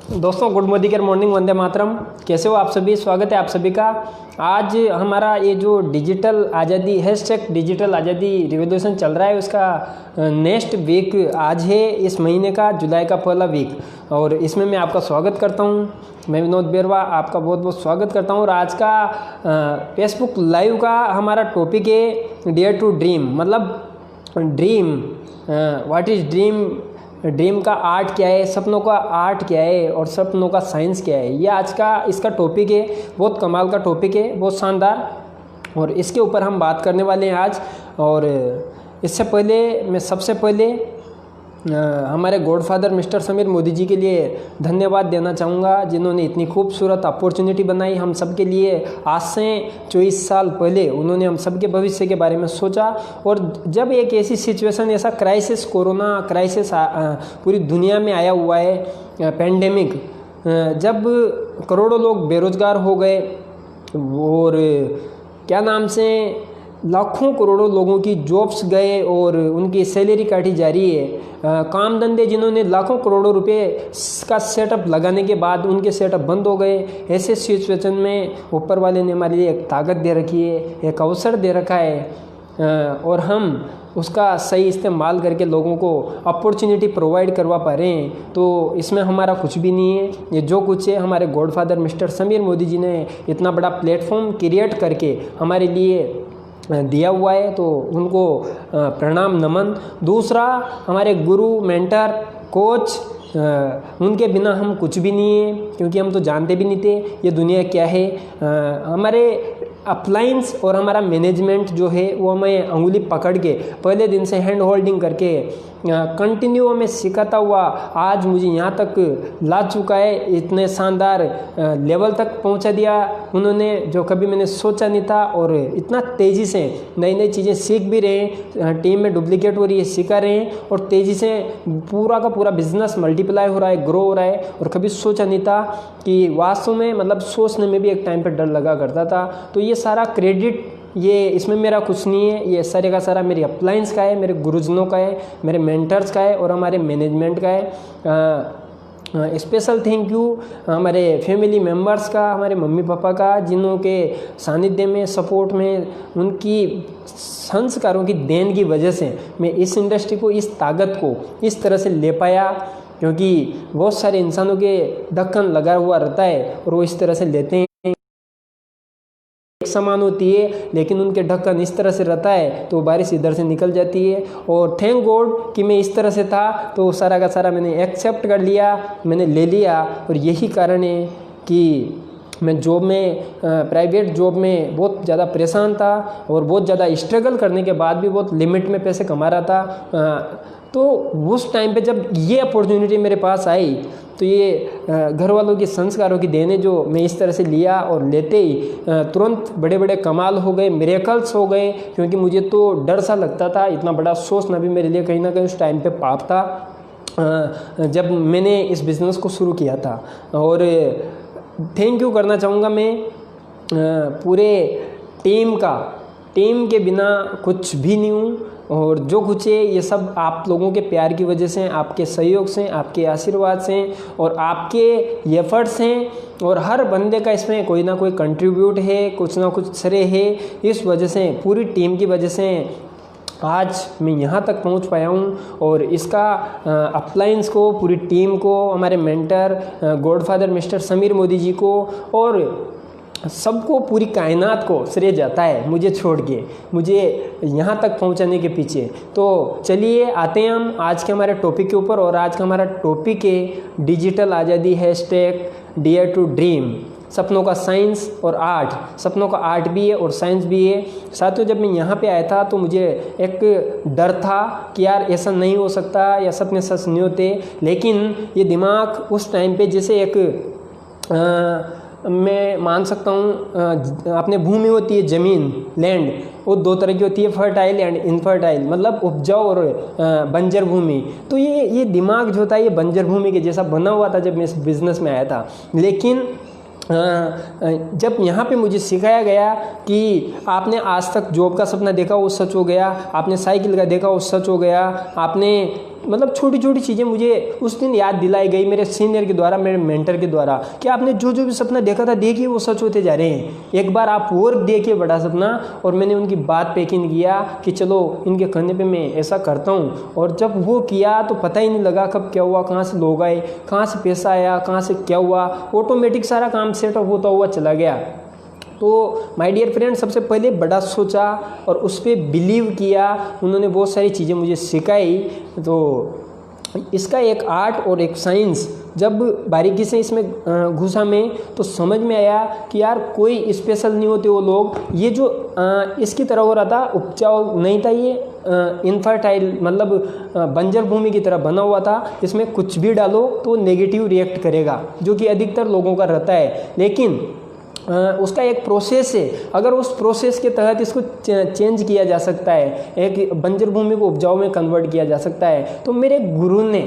दोस्तों good morning Vande Mataram. कैसे हो आप सभी? स्वागत है आप सभी का। आज हमारा ये जो डिजिटल आज़ादी हैशटैग डिजिटल आज़ादी रिवोल्यूशन चल रहा है उसका नेक्स्ट वीक आज है, इस महीने का जुलाई का पहला वीक, और इसमें मैं आपका स्वागत करता हूँ। मैं विनोद बेरवा आपका बहुत बहुत स्वागत करता हूँ। और आज का फेसबुक लाइव का हमारा टॉपिक है डेयर टू ड्रीम, मतलब dream, what is dream, dream का आर्ट क्या है, सपनों का आर्ट क्या है और सपनों का साइंस क्या है। ये आज का इसका टॉपिक है। बहुत कमाल का टॉपिक है, बहुत शानदार, और इसके ऊपर हम बात करने वाले हैं आज। और इससे पहले मैं सबसे पहले हमारे गॉडफादर मिस्टर समीर मोदी जी के लिए धन्यवाद देना चाहूँगा, जिन्होंने इतनी खूबसूरत अपॉर्चुनिटी बनाई हम सब के लिए। आज से 24 साल पहले उन्होंने हम सब के भविष्य के बारे में सोचा, और जब एक ऐसी सिचुएशन, ऐसा क्राइसिस, कोरोना क्राइसिस पूरी दुनिया में आया हुआ है, पेंडेमिक, जब करोड़ों लोग बेरोजगार हो गए और क्या नाम से लाखों करोड़ों लोगों की जॉब्स गए और उनकी सैलरी काटी जा रही है, काम धंधे जिन्होंने लाखों करोड़ों रुपए का सेटअप लगाने के बाद उनके सेटअप बंद हो गए। ऐसे सिचुएशन में ऊपर वाले ने हमारे लिए एक ताकत दे रखी है, एक अवसर दे रखा है, और हम उसका सही इस्तेमाल करके लोगों को अपॉर्चुनिटी प्रोवाइड करवा पा रहे हैं। तो इसमें हमारा कुछ भी नहीं है, ये जो कुछ है हमारे गॉडफादर मिस्टर समीर मोदी जी ने इतना बड़ा प्लेटफॉर्म क्रिएट करके हमारे लिए दिया हुआ है, तो उनको प्रणाम नमन। दूसरा, हमारे गुरु, मेंटर, कोच, उनके बिना हम कुछ भी नहीं है, क्योंकि हम तो जानते भी नहीं थे ये दुनिया क्या है। हमारे अप्लायंस और हमारा मैनेजमेंट जो है वो हमें अंगुली पकड़ के पहले दिन से हैंड होल्डिंग करके कंटिन्यू हमें सिखाता हुआ आज मुझे यहाँ तक ला चुका है, इतने शानदार लेवल तक पहुँचा दिया उन्होंने जो कभी मैंने सोचा नहीं था। और इतना तेज़ी से नई नई चीज़ें सीख भी रहे हैं, टीम में डुप्लीकेट हो रही है, सिखा रहे हैं, और तेज़ी से पूरा का पूरा बिजनेस मल्टीप्लाई हो रहा है, ग्रो हो रहा है। और कभी सोचा नहीं था कि वास्तव में, मतलब सोचने में भी एक टाइम पर डर लगा करता था। तो ये सारा क्रेडिट, ये इसमें मेरा कुछ नहीं है, ये सारे का सारा मेरे अप्लायंस का है, मेरे गुरुजनों का है, मेरे मेंटर्स का है और हमारे मैनेजमेंट का है। स्पेशल थैंक यू हमारे फैमिली मेम्बर्स का, हमारे मम्मी पापा का, जिन्हों के सानिध्य में, सपोर्ट में, उनकी संस्कारों की देन की वजह से मैं इस इंडस्ट्री को, इस ताकत को इस तरह से ले पाया। क्योंकि बहुत सारे इंसानों के ढक्कन लगा हुआ रहता है और वो इस तरह से लेते हैं, समान होती है, लेकिन उनके ढक्कन इस तरह से रहता है तो बारिश इधर से निकल जाती है। और थैंक गॉड कि मैं इस तरह से था, तो सारा का सारा मैंने एक्सेप्ट कर लिया, मैंने ले लिया। और यही कारण है कि मैं जॉब में, प्राइवेट जॉब में बहुत ज़्यादा परेशान था और बहुत ज़्यादा स्ट्रगल करने के बाद भी बहुत लिमिट में पैसे कमा रहा था। तो उस टाइम पे जब ये अपॉर्चुनिटी मेरे पास आई, तो ये घर वालों की संस्कारों की देने जो मैं इस तरह से लिया, और लेते ही तुरंत बड़े बड़े कमाल हो गए, मिरेकल्स हो गए। क्योंकि मुझे तो डर सा लगता था, इतना बड़ा सोचना भी मेरे लिए कहीं ना कहीं उस टाइम पे पाप था जब मैंने इस बिज़नेस को शुरू किया था। और थैंक यू करना चाहूँगा मैं पूरे टीम का, टीम के बिना कुछ भी नहीं हूँ, और जो कुछ है ये सब आप लोगों के प्यार की वजह से, आपके सहयोग से, आपके आशीर्वाद से और आपके एफर्ट्स हैं। और हर बंदे का इसमें कोई ना कोई कंट्रीब्यूट है, कुछ ना कुछ श्रेय है। इस वजह से, पूरी टीम की वजह से आज मैं यहाँ तक पहुँच पाया हूँ। और इसका अप्लायंस को, पूरी टीम को, हमारे mentor godfather mister Sameer Modi ji को और सबको, पूरी कायनात को श्रेय जाता है, मुझे छोड़ के, मुझे यहाँ तक पहुँचाने के पीछे। तो चलिए आते हैं हम आज के हमारे टॉपिक के ऊपर। और आज का हमारा टॉपिक है डिजिटल आज़ादी हैशटैग डेयर टू ड्रीम, सपनों का साइंस और आर्ट। सपनों का आर्ट भी है और साइंस भी है। साथियों, जब मैं यहाँ पे आया था तो मुझे एक डर था कि यार ऐसा नहीं हो सकता या सपने सच नहीं होते। लेकिन ये दिमाग उस टाइम पे जैसे एक मैं मान सकता हूँ, अपने भूमि होती है, ज़मीन, लैंड, वो दो तरह की होती है, फर्टाइल एंड इनफर्टाइल, मतलब उपजाऊ और बंजर भूमि। तो ये दिमाग जो था ये बंजर भूमि के जैसा बना हुआ था जब मैं इस बिज़नेस में आया था। लेकिन जब यहाँ पे मुझे सिखाया गया कि आपने आज तक जॉब का सपना देखा वो सच हो गया, आपने साइकिल का देखा वो सच हो गया, आपने मतलब छोटी छोटी चीज़ें मुझे उस दिन याद दिलाई गई मेरे सीनियर के द्वारा, मेरे मेंटर के द्वारा, कि आपने जो जो भी सपना देखा था देखिए वो सच होते जा रहे हैं, एक बार आप और देखिए बड़ा सपना। और मैंने उनकी बात पे यकीन किया कि चलो इनके कहने पे मैं ऐसा करता हूँ। और जब वो किया तो पता ही नहीं लगा कब क्या हुआ, कहाँ से लोग आए, कहाँ से पैसा आया, कहाँ से क्या हुआ, ऑटोमेटिक सारा काम सेटअप होता हुआ चला गया। तो माय डियर फ्रेंड, सबसे पहले बड़ा सोचा और उस पर बिलीव किया, उन्होंने बहुत सारी चीज़ें मुझे सिखाई। तो इसका एक आर्ट और एक साइंस जब बारीकी से इसमें घुसा मैं तो समझ में आया कि यार कोई स्पेशल नहीं होते वो लोग। ये जो इसकी तरह हो रहा था, उपजाऊ नहीं था, ये इनफर्टाइल मतलब बंजर भूमि की तरह बना हुआ था। इसमें कुछ भी डालो तो नेगेटिव रिएक्ट करेगा, जो कि अधिकतर लोगों का रहता है। लेकिन उसका एक प्रोसेस है, अगर उस प्रोसेस के तहत इसको चेंज किया जा सकता है, एक बंजर भूमि को उपजाऊ में कन्वर्ट किया जा सकता है। तो मेरे गुरु ने,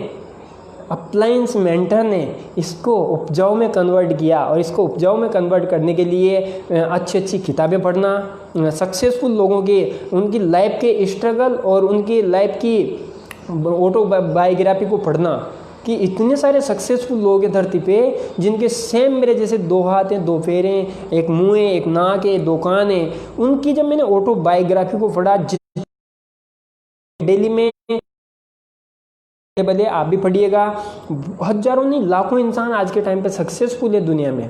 अप्लायंस मेंटर ने इसको उपजाऊ में कन्वर्ट किया। और इसको उपजाऊ में कन्वर्ट करने के लिए अच्छी अच्छी किताबें पढ़ना, सक्सेसफुल लोगों के उनकी लाइफ के स्ट्रगल और उनकी लाइफ की ऑटोबायोग्राफी को पढ़ना, कि इतने सारे सक्सेसफुल लोग हैं धरती पे जिनके सेम मेरे जैसे 2 हाथ हैं, 2 पैर हैं, एक मुंह है, एक नाक है, 2 कान है। उनकी जब मैंने ऑटोबायोग्राफी को पढ़ा, डेली में भले आप भी पढ़िएगा, हजारों नहीं लाखों इंसान आज के टाइम पे सक्सेसफुल है दुनिया में।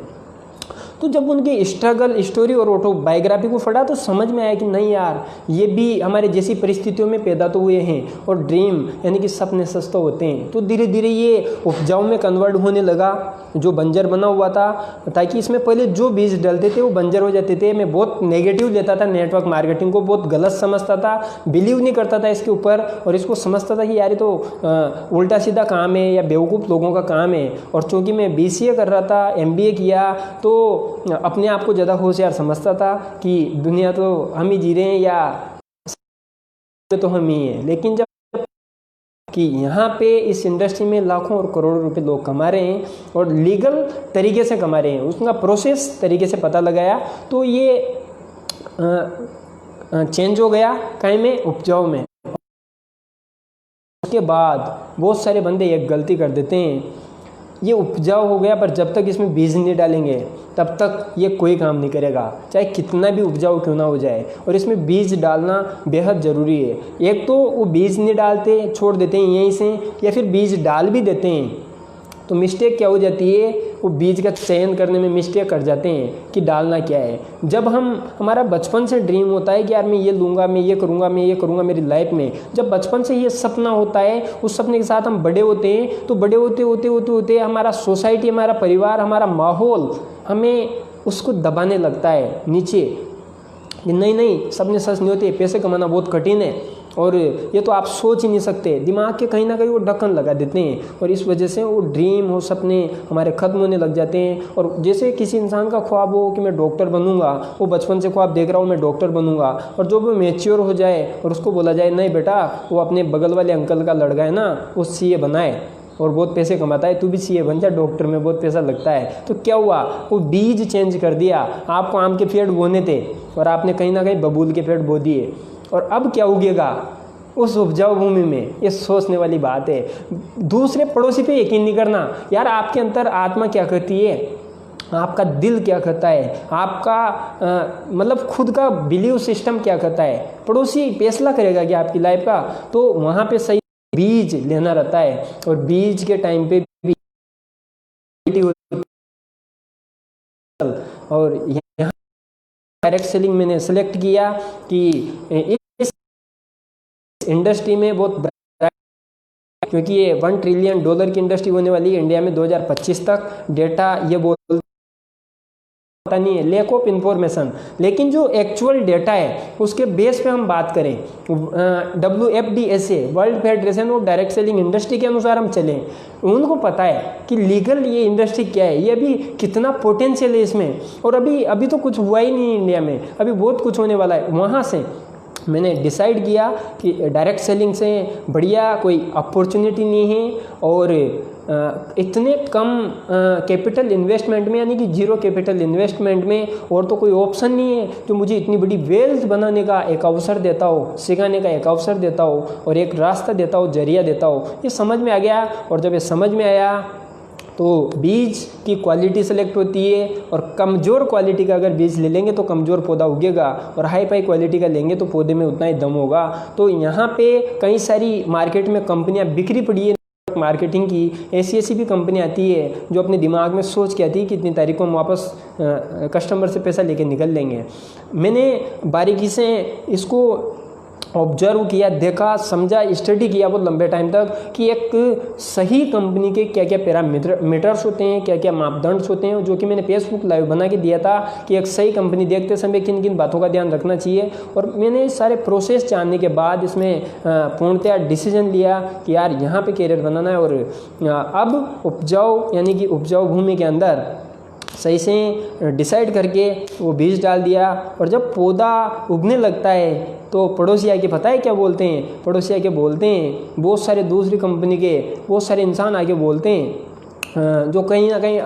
तो जब उनकी स्ट्रगल स्टोरी और ऑटोबायोग्राफी को पढ़ा तो समझ में आया कि नहीं यार, ये भी हमारे जैसी परिस्थितियों में पैदा तो हुए हैं और ड्रीम यानी कि सपने सच तो होते हैं। तो धीरे धीरे ये उपजाऊ में कन्वर्ट होने लगा, जो बंजर बना हुआ था, ताकि इसमें पहले जो बीज डलते थे वो बंजर हो जाते थे। मैं बहुत नेगेटिव लेता था, नेटवर्क मार्केटिंग को बहुत गलत समझता था, बिलीव नहीं करता था इसके ऊपर, और इसको समझता था कि यार ये तो उल्टा सीधा काम है या बेवकूफ़ लोगों का काम है। और चूँकि मैं BCA कर रहा था, MBA किया, तो अपने आप को ज़्यादा होशियार समझता था कि दुनिया तो हम ही जी रहे हैं या तो हम ही हैं। लेकिन जब कि यहाँ पे इस इंडस्ट्री में लाखों और करोड़ों रुपए लोग कमा रहे हैं और लीगल तरीके से कमा रहे हैं, उसका प्रोसेस तरीके से पता लगाया, तो ये चेंज हो गया कहीं में, उपजाऊ में। उसके बाद बहुत सारे बंदे एक गलती कर देते हैं, ये उपजाऊ हो गया पर जब तक इसमें बीज नहीं डालेंगे तब तक ये कोई काम नहीं करेगा, चाहे कितना भी उपजाऊ क्यों ना हो जाए। और इसमें बीज डालना बेहद ज़रूरी है। एक तो वो बीज नहीं डालते, छोड़ देते हैं यहीं से, या फिर बीज डाल भी देते हैं तो मिस्टेक क्या हो जाती है, वो बीज का चयन करने में मिस्टेक कर जाते हैं कि डालना क्या है। जब हमारा बचपन से ड्रीम होता है कि यार मैं ये लूँगा, मैं ये करूँगा, मैं ये करूँगा मेरी लाइफ में, जब बचपन से ये सपना होता है, उस सपने के साथ हम बड़े होते हैं, तो बड़े होते होते होते होते हमारा सोसाइटी, हमारा परिवार, हमारा माहौल हमें उसको दबाने लगता है नीचे, कि नहीं सपने सच नहीं होते, पैसे कमाना बहुत कठिन है और ये तो आप सोच ही नहीं सकते। दिमाग के कहीं ना कहीं वो ढक्कन लगा देते हैं और इस वजह से वो ड्रीम हो, सपने हमारे ख़त्म होने लग जाते हैं। और जैसे किसी इंसान का ख्वाब हो कि मैं डॉक्टर बनूंगा, वो बचपन से ख्वाब देख रहा हूँ मैं डॉक्टर बनूंगा, और जो वो मैच्योर हो जाए और उसको बोला जाए नहीं बेटा वो अपने बगल वाले अंकल का लड़का है ना, वो CA बनाए और बहुत पैसे कमाता है, तू भी CA बन जा, डॉक्टर में बहुत पैसा लगता है। तो क्या हुआ, वो बीज चेंज कर दिया। आपको आम के पेड़ बोने थे और आपने कहीं ना कहीं बबूल के पेड़ बो दिए, और अब क्या उगेगा उस उपजाऊ भूमि में, ये सोचने वाली बात है। दूसरे पड़ोसी पे यकीन नहीं करना। यार आपके अंतर आत्मा क्या कहती है, आपका दिल क्या कहता है, आपका मतलब खुद का बिलीव सिस्टम क्या कहता है, पड़ोसी फैसला करेगा कि आपकी लाइफ का। तो वहाँ पे सही बीज लेना रहता है, और बीज के टाइम पे भी और यहाँ डायरेक्ट सेलिंग मैंने सेलेक्ट किया कि इस इंडस्ट्री में बहुत, क्योंकि ये $1 ट्रिलियन की इंडस्ट्री होने वाली है इंडिया में 2025 तक। डेटा ये बोलता नहीं है, लैक ऑफ इंफॉर्मेशन, लेकिन जो एक्चुअल डेटा है उसके बेस पे हम बात करें, WFDSA world federation of direct selling industry के अनुसार हम चलें, उनको पता है कि लीगल ये इंडस्ट्री क्या है, ये अभी कितना पोटेंशियल है इसमें, और अभी तो कुछ हुआ ही नहीं इंडिया में, अभी बहुत कुछ होने वाला है। वहाँ से मैंने डिसाइड किया कि डायरेक्ट सेलिंग से बढ़िया कोई अपॉर्चुनिटी नहीं है, और इतने कम कैपिटल इन्वेस्टमेंट में, यानी कि जीरो कैपिटल इन्वेस्टमेंट में और तो कोई ऑप्शन नहीं है जो मुझे इतनी बड़ी वेल्थ बनाने का एक अवसर देता हो, सिखाने का एक अवसर देता हो और एक रास्ता देता हो, जरिया देता हो। ये समझ में आ गया, और जब ये समझ में आया तो बीज की क्वालिटी सेलेक्ट होती है, और कमज़ोर क्वालिटी का अगर बीज ले लेंगे तो कमज़ोर पौधा उगेगा, और हाई फाई क्वालिटी का लेंगे तो पौधे में उतना ही दम होगा। तो यहाँ पे कई सारी मार्केट में कंपनियाँ बिखरी पड़ी है मार्केटिंग की। ऐसी भी कंपनी आती है जो अपने दिमाग में सोच के आती है कि इतनी तारीख को हम वापस कस्टमर से पैसा लेके निकल लेंगे। मैंने बारीकी से इसको ऑब्जर्व किया, देखा, समझा, स्टडी किया बहुत लंबे टाइम तक कि एक सही कंपनी के क्या क्या पैरामीटर्स होते हैं, क्या क्या मापदंड होते हैं, जो कि मैंने फेसबुक लाइव बना के दिया था कि एक सही कंपनी देखते समय किन किन बातों का ध्यान रखना चाहिए। और मैंने सारे प्रोसेस जानने के बाद इसमें पूर्णतया डिसीजन लिया कि यार यहाँ पे कैरियर बनाना है, और अब उपजाऊ यानी कि उपजाऊ भूमि के अंदर सही से डिसाइड करके वो बीज डाल दिया। और जब पौधा उगने लगता है तो पड़ोसी आके पता है क्या बोलते हैं, पड़ोसी आके बोलते हैं, बहुत सारे दूसरी कंपनी के बहुत सारे इंसान आके बोलते हैं जो कहीं ना कहीं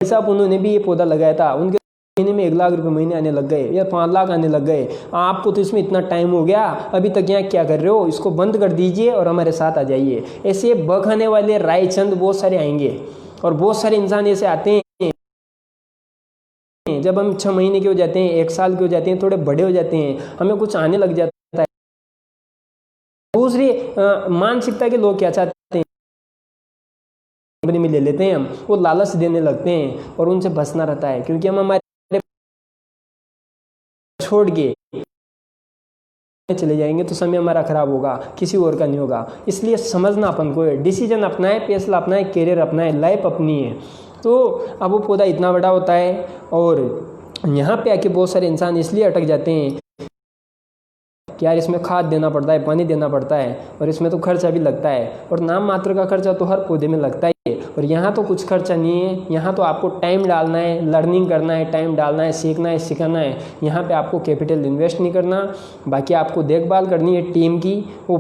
ऐसा उन्होंने भी ये पौधा लगाया था, उनके महीने में 1 लाख रुपए महीने आने लग गए या 5 लाख आने लग गए। आपको तो इसमें इतना टाइम हो गया, अभी तक यहाँ क्या कर रहे हो, इसको बंद कर दीजिए और हमारे साथ आ जाइए। ऐसे बखाने वाले रायचंद बहुत सारे आएंगे, और बहुत सारे इंसान ऐसे आते हैं जब हम 6 महीने के हो जाते हैं, 1 साल के हो जाते हैं, थोड़े बड़े हो जाते हैं, हमें कुछ आने लग जाता है। दूसरी मानसिकता के लोग क्या चाहते हैं, कंपनी में ले लेते हैं हम, वो लालच देने लगते हैं और उनसे बचना रहता है, क्योंकि हम हमारे छोड़ के चले जाएंगे तो समय हमारा खराब होगा, किसी और का नहीं होगा। इसलिए समझना अपन को है, डिसीजन अपना है, फैसला अपना है, कैरियर अपना है, लाइफ अपनी है। तो अब वो पौधा इतना बड़ा होता है, और यहाँ पे आके बहुत सारे इंसान इसलिए अटक जाते हैं कि यार इसमें खाद देना पड़ता है, पानी देना पड़ता है, और इसमें तो खर्चा भी लगता है, और नाम मात्र का खर्चा तो हर पौधे में लगता ही है। और यहाँ तो कुछ खर्चा नहीं है, यहाँ तो आपको टाइम डालना है, लर्निंग करना है, टाइम डालना है, सीखना है, सिखाना है। यहाँ पे आपको कैपिटल इन्वेस्ट नहीं करना, बाकी आपको देखभाल करनी है टीम की। वो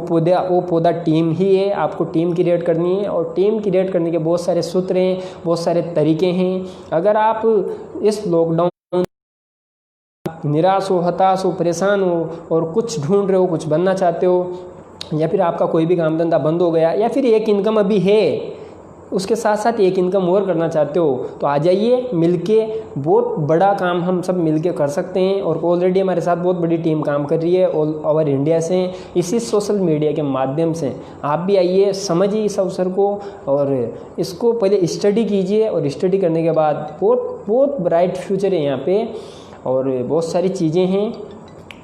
पौधा टीम ही है, आपको टीम क्रिएट करनी है, और टीम क्रिएट करने के बहुत सारे सूत्र हैं, बहुत सारे तरीके हैं। अगर आप इस लॉकडाउन निराश हो, हताश हो, परेशान हो और कुछ ढूंढ रहे हो, कुछ बनना चाहते हो, या फिर आपका कोई भी काम धंधा बंद हो गया, या फिर एक इनकम अभी है उसके साथ साथ एक इनकम और करना चाहते हो, तो आ जाइए, मिलके बहुत बड़ा काम हम सब मिलके कर सकते हैं। और ऑलरेडी हमारे साथ बहुत बड़ी टीम काम कर रही है ऑल ओवर इंडिया से, इसी सोशल मीडिया के माध्यम से। आप भी आइए, समझिए इस अवसर को, और इसको पहले स्टडी कीजिए, और स्टडी करने के बाद बहुत बहुत ब्राइट फ्यूचर है यहाँ पे, और बहुत सारी चीज़ें हैं।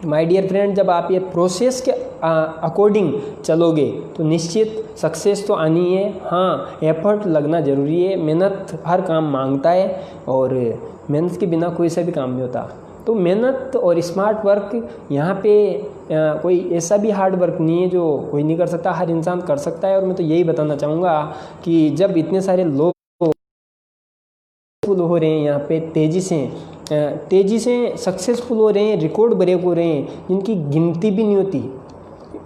माय डियर फ्रेंड, जब आप ये प्रोसेस के अकॉर्डिंग चलोगे तो निश्चित सक्सेस तो आनी है। हाँ, एफर्ट लगना ज़रूरी है, मेहनत हर काम मांगता है, और मेहनत के बिना कोई सा भी काम नहीं होता। तो मेहनत और स्मार्ट वर्क यहाँ पे कोई ऐसा भी हार्ड वर्क नहीं है जो कोई नहीं कर सकता, हर इंसान कर सकता है। और मैं तो यही बताना चाहूँगा कि जब इतने सारे लोग हो रहे हैं यहाँ पे, तेज़ी से सक्सेसफुल हो रहे हैं, रिकॉर्ड ब्रेक हो रहे हैं, जिनकी गिनती भी नहीं होती।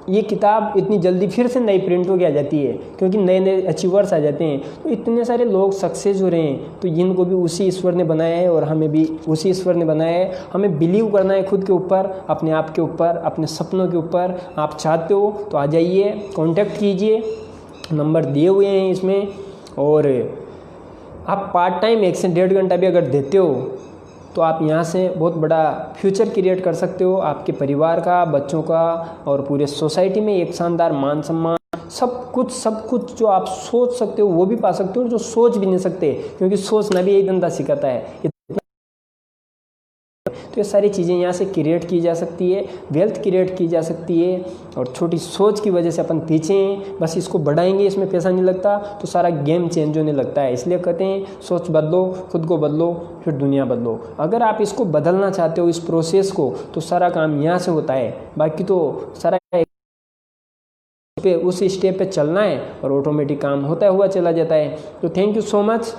ये किताब इतनी जल्दी फिर से नई प्रिंट होके आ जाती है, क्योंकि नए नए अचीवर्स आ जाते हैं। तो इतने सारे लोग सक्सेस हो रहे हैं, तो इनको भी उसी ईश्वर ने बनाया है, और हमें भी उसी ईश्वर ने बनाया है। हमें बिलीव करना है खुद के ऊपर, अपने आप के ऊपर, अपने सपनों के ऊपर। आप चाहते हो तो आ जाइए, कॉन्टैक्ट कीजिए, नंबर दिए हुए हैं इसमें। और आप पार्ट टाइम 1 से 1.5 घंटा भी अगर देते हो तो आप यहाँ से बहुत बड़ा फ्यूचर क्रिएट कर सकते हो, आपके परिवार का, बच्चों का, और पूरे सोसाइटी में एक शानदार मान सम्मान, सब कुछ जो आप सोच सकते हो वो भी पा सकते हो, जो सोच भी नहीं सकते, क्योंकि सोचना भी यही धंधा सिखाता है। तो ये सारी चीज़ें यहाँ से क्रिएट की जा सकती है, वेल्थ क्रिएट की जा सकती है। और छोटी सोच की वजह से अपन पीछे हैं, बस इसको बढ़ाएंगे, इसमें पैसा नहीं लगता तो सारा गेम चेंज होने लगता है। इसलिए कहते हैं सोच बदलो, खुद को बदलो, फिर दुनिया बदलो। अगर आप इसको बदलना चाहते हो, इस प्रोसेस को, तो सारा काम यहाँ से होता है। बाकी तो सारा उस स्टेप पे चलना है और ऑटोमेटिक काम होता हुआ चला जाता है। तो थैंक यू सो मच।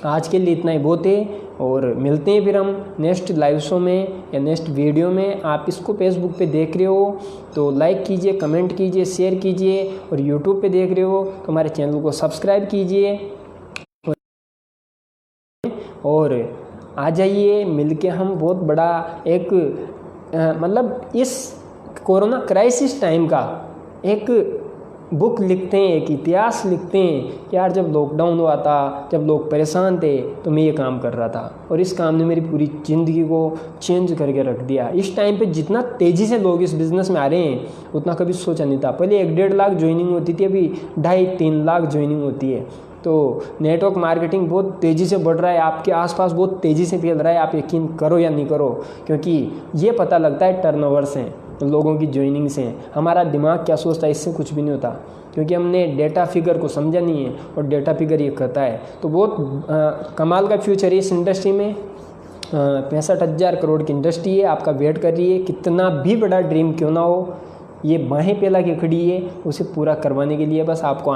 आज के लिए इतना ही बहुत है, और मिलते हैं फिर हम नेक्स्ट लाइव शो में या नेक्स्ट वीडियो में। आप इसको फेसबुक पे देख रहे हो तो लाइक कीजिए, कमेंट कीजिए, शेयर कीजिए, और यूट्यूब पे देख रहे हो तो हमारे चैनल को सब्सक्राइब कीजिए, और आ जाइए मिलके हम बहुत बड़ा एक मतलब इस कोरोना क्राइसिस टाइम का एक बुक लिखते हैं, एक इतिहास लिखते हैं कि यार जब लॉकडाउन हुआ था, जब लोग परेशान थे तो मैं ये काम कर रहा था, और इस काम ने मेरी पूरी ज़िंदगी को चेंज करके रख दिया। इस टाइम पे जितना तेज़ी से लोग इस बिज़नेस में आ रहे हैं उतना कभी सोचा नहीं था। पहले 1-1.5 लाख ज्वाइनिंग होती थी, अभी 2.5-3 लाख ज्वाइनिंग होती है। तो नेटवर्क मार्केटिंग बहुत तेज़ी से बढ़ रहा है, आपके आसपास बहुत तेज़ी से फैल रहा है। आप यकीन करो या नहीं करो, क्योंकि ये पता लगता है टर्नओवर से, लोगों की ज्वाइनिंग से। हमारा दिमाग क्या सोचता है इससे कुछ भी नहीं होता, क्योंकि हमने डेटा फिगर को समझा नहीं है, और डेटा फिगर ये कहता है। तो बहुत कमाल का फ्यूचर है इस इंडस्ट्री में। 65,000 करोड़ की इंडस्ट्री है, आपका वेट कर रही है। कितना भी बड़ा ड्रीम क्यों ना हो, ये बाहें फैला के खड़ी है उसे पूरा करवाने के लिए। बस आपको